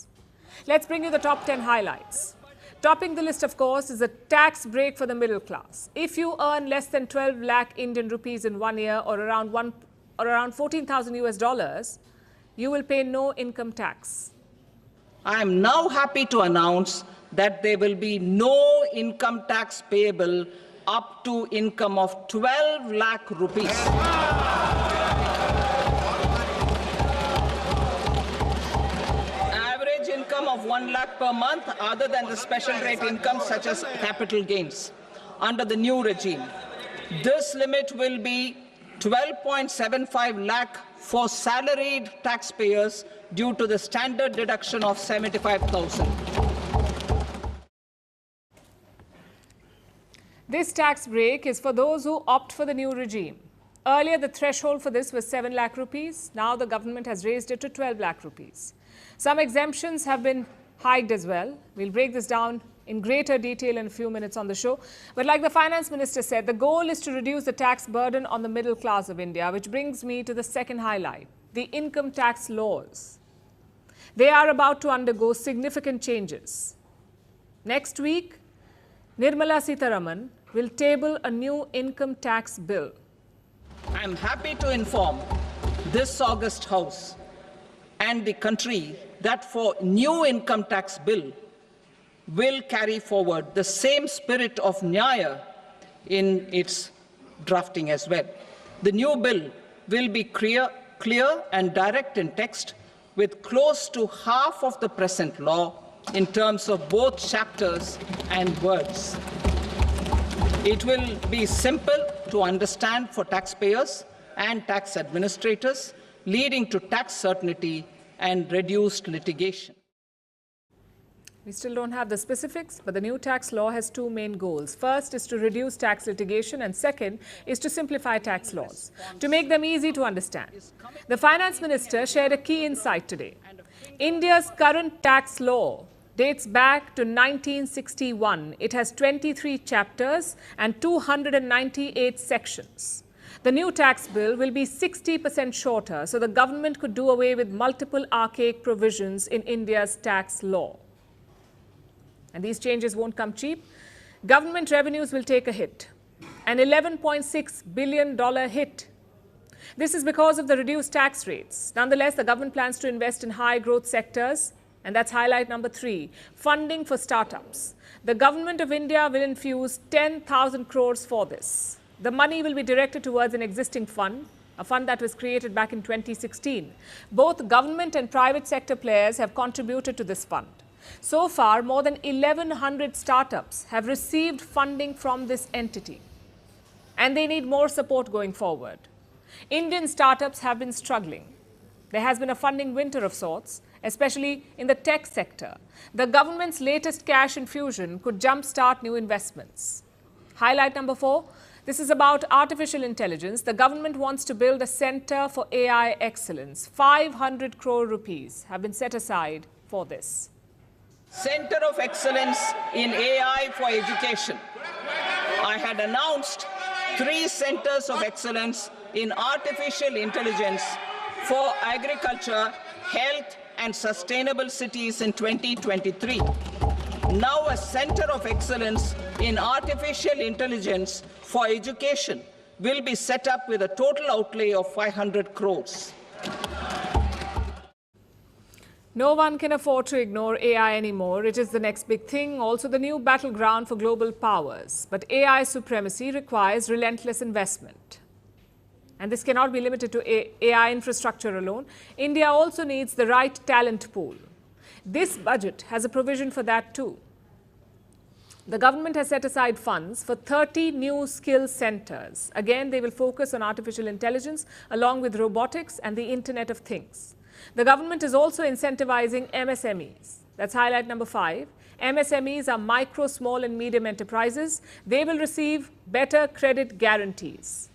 Let's bring you the top 10 highlights. Topping the list, of course, is a tax break for the middle class. If you earn less than 12 lakh Indian rupees in 1 year or around 14,000 US dollars, you will pay no income tax. I am now happy to announce that there will be no income tax payable up to income of 12 lakh rupees. Average income of 1 lakh per month, other than the special rate income such as capital gains, under the new regime. This limit will be 12.75 lakh for salaried taxpayers due to the standard deduction of 75,000. This tax break is for those who opt for the new regime. Earlier, the threshold for this was 7 lakh rupees. Now the government has raised it to 12 lakh rupees. Some exemptions have been hiked as well. We'll break this down in greater detail in a few minutes on the show. But like the finance minister said, the goal is to reduce the tax burden on the middle class of India, which brings me to the second highlight, the income tax laws. They are about to undergo significant changes. Next week, Nirmala Sitharaman will table a new income tax bill. I am happy to inform this August House and the country that for new income tax bill will carry forward the same spirit of Nyaya in its drafting as well. The new bill will be clear and direct in text, with close to half of the present law in terms of both chapters and words. It will be simple to understand for taxpayers and tax administrators, leading to tax certainty and reduced litigation. We still don't have the specifics, but the new tax law has two main goals. First is to reduce tax litigation, and second is to simplify tax laws, to make them easy to understand. The finance minister shared a key insight today. India's current tax law dates back to 1961. It has 23 chapters and 298 sections. The new tax bill will be 60% shorter, so the government could do away with multiple archaic provisions in India's tax law. And these changes won't come cheap. Government revenues will take a hit, an $11.6 billion hit. This is because of the reduced tax rates. Nonetheless, the government plans to invest in high growth sectors, and that's highlight number 3, funding for startups. The government of India will infuse 10,000 crores for this. The money will be directed towards an existing fund, a fund that was created back in 2016. Both government and private sector players have contributed to this fund. So far, more than 1,100 startups have received funding from this entity, and they need more support going forward. Indian startups have been struggling. There has been a funding winter of sorts, especially in the tech sector. The government's latest cash infusion could jumpstart new investments. Highlight number 4, this is about artificial intelligence. The government wants to build a center for AI excellence. 500 crore rupees have been set aside for this. Center of Excellence in AI for Education. I had announced 3 centers of excellence in artificial intelligence for agriculture, health, and sustainable cities in 2023. Now a center of excellence in artificial intelligence for education will be set up with a total outlay of 500 crores. No one can afford to ignore AI anymore. It is the next big thing, also the new battleground for global powers. But AI supremacy requires relentless investment. And this cannot be limited to AI infrastructure alone. India also needs the right talent pool. This budget has a provision for that too. The government has set aside funds for 30 new skill centers. Again, they will focus on artificial intelligence along with robotics and the Internet of Things. The government is also incentivizing MSMEs. That's highlight number 5. MSMEs are micro, small and medium enterprises. They will receive better credit guarantees.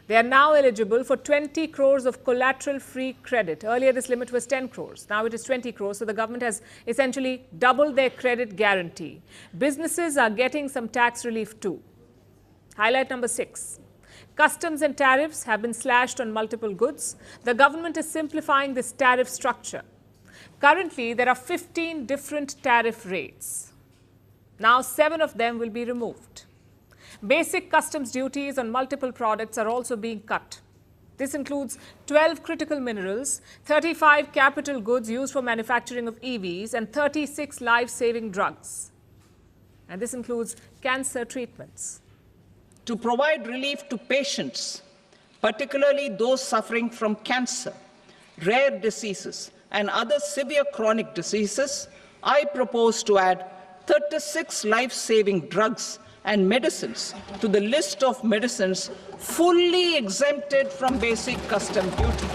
They are now eligible for 20 crores of collateral-free credit. Earlier, this limit was 10 crores. Now it is 20 crores. So the government has essentially doubled their credit guarantee. Businesses are getting some tax relief too. Highlight number 6. Customs and tariffs have been slashed on multiple goods. The government is simplifying this tariff structure. Currently, there are 15 different tariff rates. Now, 7 of them will be removed. Basic customs duties on multiple products are also being cut. This includes 12 critical minerals, 35 capital goods used for manufacturing of EVs, and 36 life-saving drugs. And this includes cancer treatments. To provide relief to patients, particularly those suffering from cancer, rare diseases, and other severe chronic diseases, I propose to add 36 life-saving drugs and medicines to the list of medicines fully exempted from basic custom duty.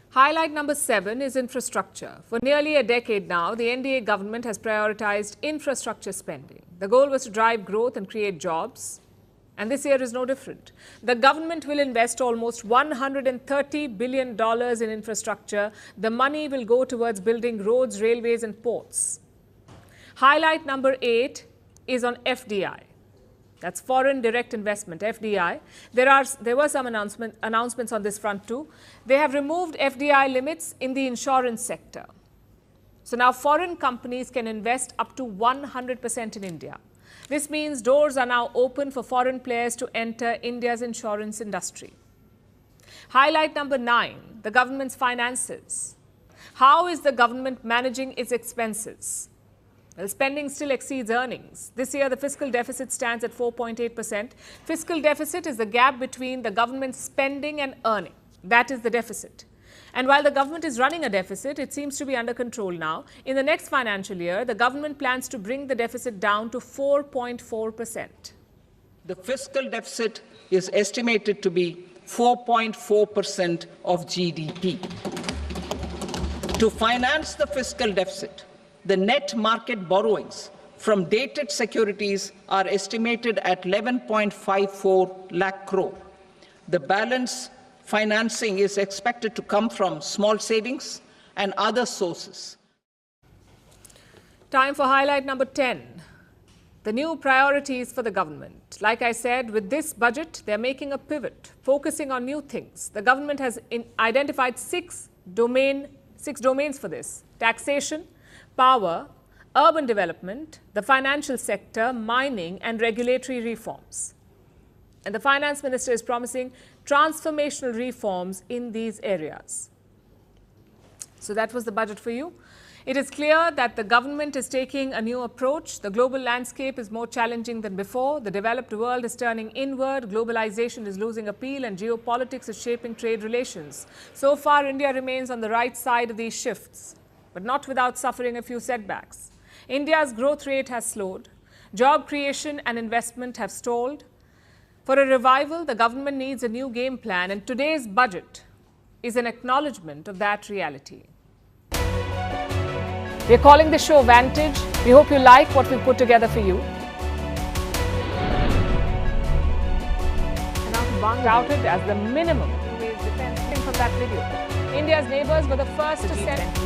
Highlight number 7 is infrastructure. For nearly a decade now, the NDA government has prioritized infrastructure spending. The goal was to drive growth and create jobs. And this year is no different. The government will invest almost $130 billion in infrastructure. The money will go towards building roads, railways, and ports. Highlight number 8 is on FDI. That's foreign direct investment, FDI. There were some announcements on this front too. They have removed FDI limits in the insurance sector. So now foreign companies can invest up to 100% in India. This means doors are now open for foreign players to enter India's insurance industry. Highlight number 9, the government's finances. How is the government managing its expenses? Well, spending still exceeds earnings. This year, the fiscal deficit stands at 4.8%. Fiscal deficit is the gap between the government's spending and earning. That is the deficit. And while the government is running a deficit, it seems to be under control now. In the next financial year, the government plans to bring the deficit down to 4.4%. The fiscal deficit is estimated to be 4.4% of GDP. To finance the fiscal deficit, the net market borrowings from dated securities are estimated at 11.54 lakh crore. The balance financing is expected to come from small savings and other sources. Time for highlight number 10. The new priorities for the government. Like I said, with this budget, they're making a pivot, focusing on new things. The government has identified six domains for this: taxation, power, urban development, the financial sector, mining, and regulatory reforms. And the finance minister is promising transformational reforms in these areas. So that was the budget for you. It is clear that the government is taking a new approach. The global landscape is more challenging than before. The developed world is turning inward. Globalization is losing appeal, and geopolitics is shaping trade relations. So far, India remains on the right side of these shifts, but not without suffering a few setbacks. India's growth rate has slowed. Job creation and investment have stalled. For a revival, the government needs a new game plan, and today's budget is an acknowledgement of that reality. We're calling the show Vantage. We hope you like what we put together for you. Touted as the minimum defense from that video. India's neighbors were the first to send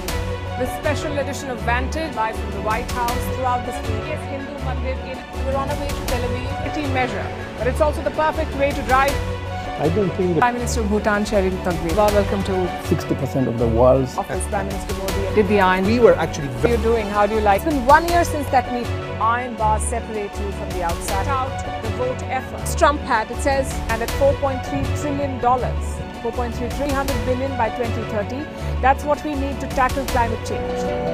this special edition of Vantage live from the White House throughout this week. Yes, Hindu Mandir in. We're on our way to Tel Aviv. Pretty measure, but it's also the perfect way to drive. I don't think that Prime Minister of Bhutan, Sringeri Jagadguru. Welcome to 60% of the world's office. Prime Minister Modi did the iron. we were actually How are you doing? How do you like? It's been 1 year since that meeting. Iron bars separate you from the outside. Out the vote effort. Trump hat, it says, and at $4.3 trillion. 4.3 300 billion by 2030. That's what we need to tackle climate change.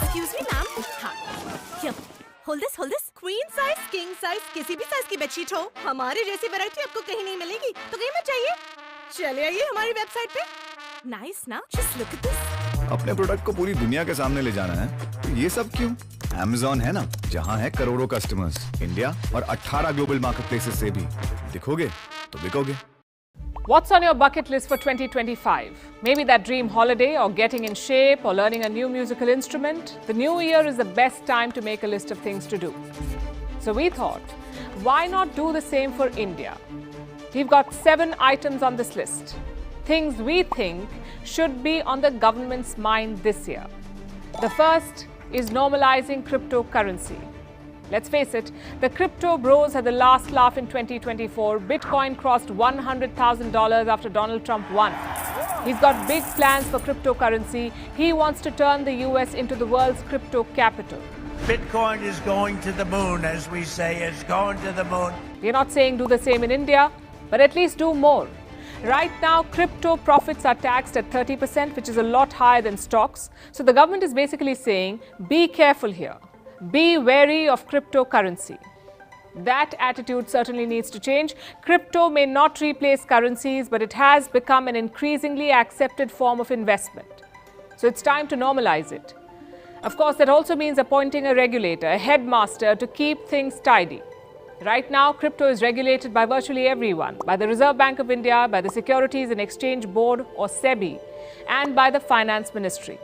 Excuse me, ma'am. हाँ. Here. Hold this. Queen size, king size, किसी भी size की bedsheet हो, हमारे जैसी variety आपको कहीं नहीं मिलेगी, तो कहीं मत चाहिए. चले आइए हमारी वेबसाइट पे. Nice ना? Just look at this. अपने प्रोडक्ट को पूरी दुनिया के सामने ले जाना है, तो ये सब क्यों? Amazon है ना, जहाँ है करोड़ों कस्टमर्स, इंडिया और 18 ग्लोबल मार्केटप्लेसेस से भी. दिखोगे तो बिकोगे. What's on your bucket list for 2025? Maybe that dream holiday or getting in shape or learning a new musical instrument? The new year is the best time to make a list of things to do. So we thought, why not do the same for India? We've got 7 items on this list. Things we think should be on the government's mind this year. The first is normalizing cryptocurrency. Let's face it, the crypto bros had the last laugh in 2024. Bitcoin crossed $100,000 after Donald Trump won. He's got big plans for cryptocurrency. He wants to turn the US into the world's crypto capital. Bitcoin is going to the moon, as we say. It's going to the moon. We're not saying do the same in India, but at least do more. Right now, crypto profits are taxed at 30%, which is a lot higher than stocks. So the government is basically saying, be careful here. Be wary of cryptocurrency. That attitude certainly needs to change. Crypto may not replace currencies, but it has become an increasingly accepted form of investment. So it's time to normalize it. Of course, that also means appointing a regulator, a headmaster to keep things tidy. Right now, crypto is regulated by virtually everyone, by the Reserve Bank of India, by the Securities and Exchange Board or SEBI, and by the Finance Ministry.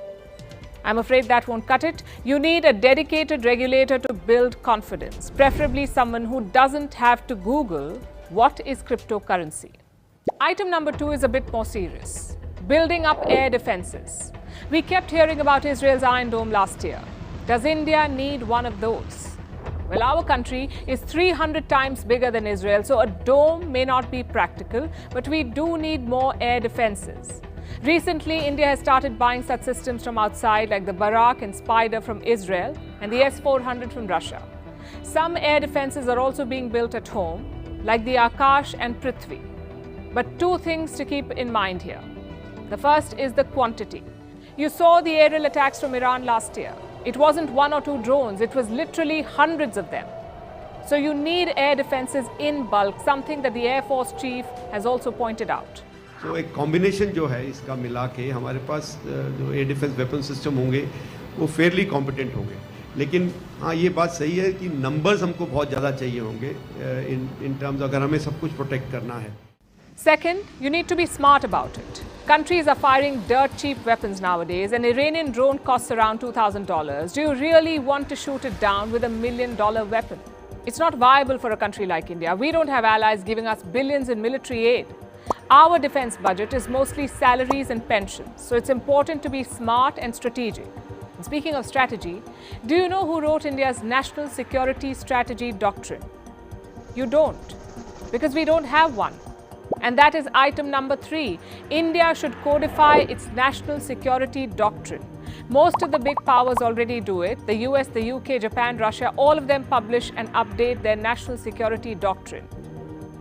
I'm afraid that won't cut it. You need a dedicated regulator to build confidence, preferably someone who doesn't have to Google what is cryptocurrency. Item number 2 is a bit more serious. Building up air defenses. We kept hearing about Israel's Iron Dome last year. Does India need one of those? Well, our country is 300 times bigger than Israel, so a dome may not be practical, but we do need more air defenses. Recently, India has started buying such systems from outside, like the Barak and Spider from Israel and the S-400 from Russia. Some air defenses are also being built at home, like the Akash and Prithvi. But 2 things to keep in mind here. The first is the quantity. You saw the aerial attacks from Iran last year. It wasn't 1 or 2 drones, it was literally hundreds of them. So you need air defenses in bulk, something that the Air Force Chief has also pointed out. तो एक combination जो है इसका मिला के हमारे पास जो air defence weapon system होंगे वो फेयरली कॉम्पिटेंट होंगे, लेकिन हाँ ये बात सही है कि नंबर्स हमको बहुत ज़्यादा चाहिए होंगे इन टर्म्स अगर हमें सब कुछ प्रोटेक्ट करना है. Second, you need to be smart about it. Countries are firing dirt cheap weapons nowadays. An Iranian drone costs around $2,000. Do you really want to shoot it down with $1 million weapon? It's not viable for a country like India. We don't have allies giving us billions in military aid. Our defense budget is mostly salaries and pensions, so it's important to be smart and strategic. And speaking of strategy, do you know who wrote India's National Security Strategy Doctrine? You don't, because we don't have one. And that is item number 3. India should codify its national security doctrine. Most of the big powers already do it. The US, the UK, Japan, Russia, all of them publish and update their national security doctrine.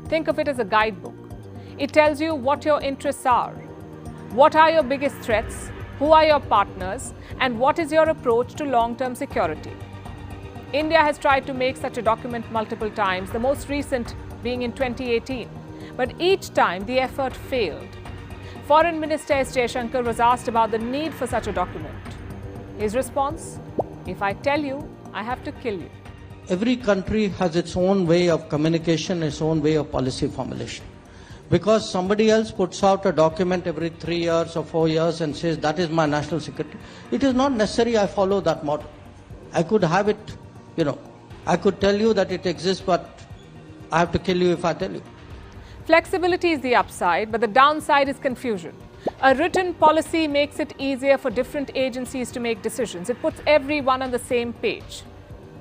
Think of it as a guidebook. It tells you what your interests are, what are your biggest threats, who are your partners, and what is your approach to long-term security. India has tried to make such a document multiple times, the most recent being in 2018. But each time the effort failed. Foreign Minister S. Jaishankar was asked about the need for such a document. His response, "If I tell you, I have to kill you." Every country has its own way of communication, its own way of policy formulation. Because somebody else puts out a document every 3 years or 4 years and says that is my national security, it is not necessary I follow that model. I could have it, I could tell you that it exists, but I have to kill you if I tell you. Flexibility is the upside, but the downside is confusion. A written policy makes it easier for different agencies to make decisions. It puts everyone on the same page.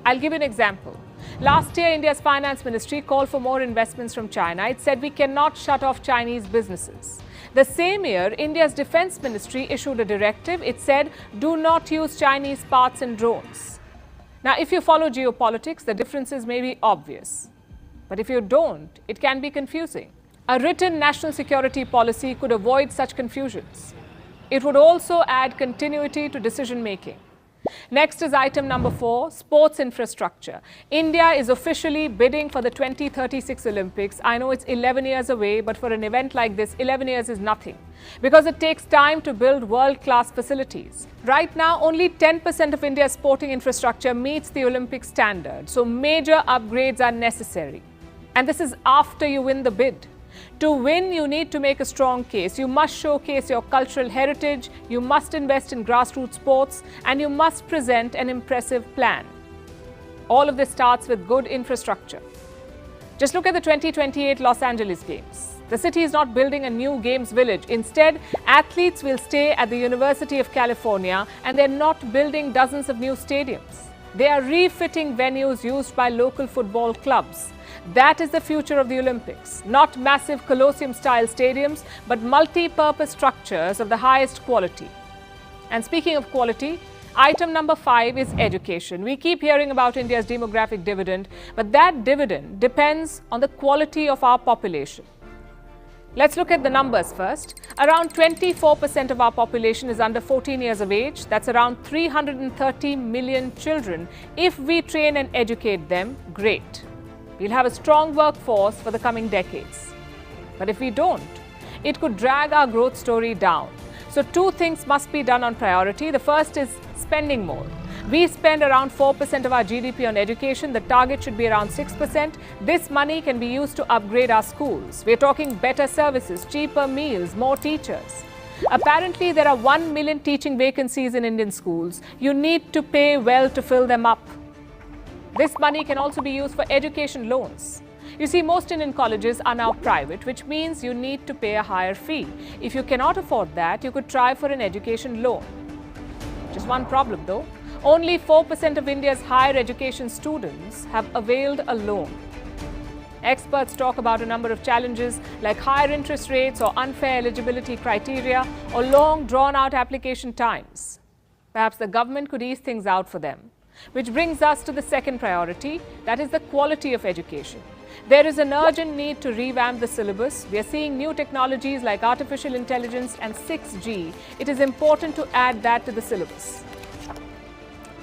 I'll give you an example. Last year, India's finance ministry called for more investments from China. It said we cannot shut off Chinese businesses. The same year, India's defense ministry issued a directive. It said, do not use Chinese parts in drones. Now, if you follow geopolitics, the differences may be obvious. But if you don't, it can be confusing. A written national security policy could avoid such confusions. It would also add continuity to decision making. Next is item number 4, sports infrastructure. India is officially bidding for the 2036 Olympics. I know it's 11 years away, but for an event like this, 11 years is nothing because it takes time to build world-class facilities. Right now, only 10% of India's sporting infrastructure meets the Olympic standard, so major upgrades are necessary. And this is after you win the bid. To win, you need to make a strong case. You must showcase your cultural heritage, you must invest in grassroots sports, and you must present an impressive plan. All of this starts with good infrastructure. Just look at the 2028 Los Angeles Games. The city is not building a new games village. Instead, athletes will stay at the University of California, and they're not building dozens of new stadiums. They are refitting venues used by local football clubs. That is the future of the Olympics. Not massive Colosseum-style stadiums, but multi-purpose structures of the highest quality. And speaking of quality, item number 5 is education. We keep hearing about India's demographic dividend, but that dividend depends on the quality of our population. Let's look at the numbers first. Around 24% of our population is under 14 years of age. That's around 330 million children. If we train and educate them, great. We'll have a strong workforce for the coming decades. But if we don't, it could drag our growth story down. So 2 things must be done on priority. The first is spending more. We spend around 4% of our GDP on education. The target should be around 6%. This money can be used to upgrade our schools. We're talking better services, cheaper meals, more teachers. Apparently, there are 1 million teaching vacancies in Indian schools. You need to pay well to fill them up. This money can also be used for education loans. You see, most Indian colleges are now private, which means you need to pay a higher fee. If you cannot afford that, you could try for an education loan. Just one problem though. Only 4% of India's higher education students have availed a loan. Experts talk about a number of challenges like higher interest rates or unfair eligibility criteria or long drawn-out application times. Perhaps the government could ease things out for them. Which brings us to the second priority, that is the quality of education. There is an urgent need to revamp the syllabus. We are seeing new technologies like artificial intelligence and 6G. It is important to add that to the syllabus,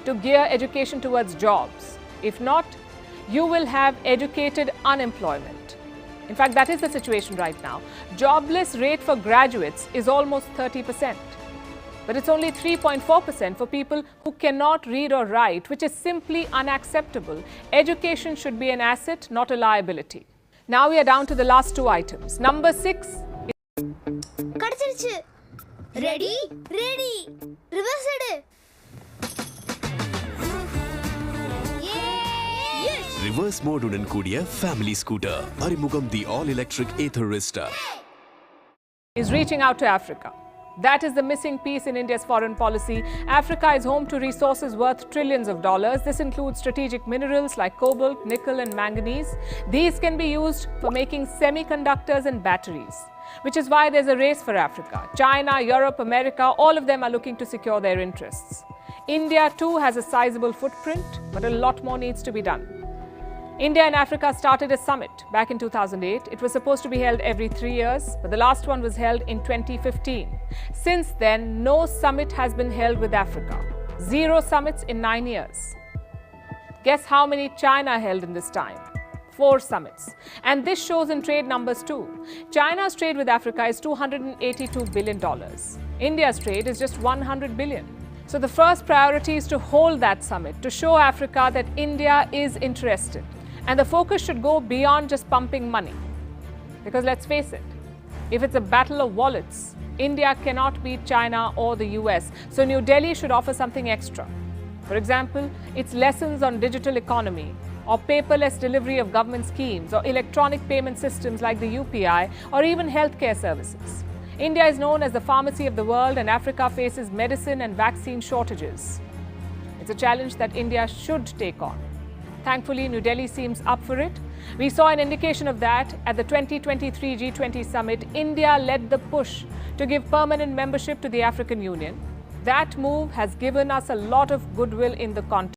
to gear education towards jobs. If not, you will have educated unemployment. In fact, that is the situation right now. Jobless rate for graduates is almost 30%. But it's only 3.4% for people who cannot read or write, which is simply unacceptable. Education should be an asset, not a liability. Now we are down to the last 2 items. Number 6 is... Ready? Ready! Reverse it! Yes! Reverse mode உடன் கூடிய family scooter. அறிமுகம் the all-electric Aetherista. is reaching out to Africa. That is the missing piece in India's foreign policy. Africa is home to resources worth trillions of dollars. This includes strategic minerals like cobalt, nickel and manganese. These can be used for making semiconductors and batteries, which is why there's a race for Africa. China, Europe, America, all of them are looking to secure their interests. India too has a sizable footprint, but a lot more needs to be done. India and Africa started a summit back in 2008. It was supposed to be held every 3 years, but the last one was held in 2015. Since then, no summit has been held with Africa. 0 summits in 9 years. Guess how many China held in this time? 4 summits. And this shows in trade numbers too. China's trade with Africa is $282 billion. India's trade is just $100 billion. So the first priority is to hold that summit, to show Africa that India is interested. And the focus should go beyond just pumping money. Because let's face it, if it's a battle of wallets, India cannot beat China or the US. So New Delhi should offer something extra. For example, its lessons on digital economy, or paperless delivery of government schemes, or electronic payment systems like the UPI, or even healthcare services. India is known as the pharmacy of the world, and Africa faces medicine and vaccine shortages. It's a challenge that India should take on. Thankfully, New Delhi seems up for it. We saw an indication of that at the 2023 G20 summit. India led the push to give permanent membership to the African Union. That move has given us a lot of goodwill in the continent.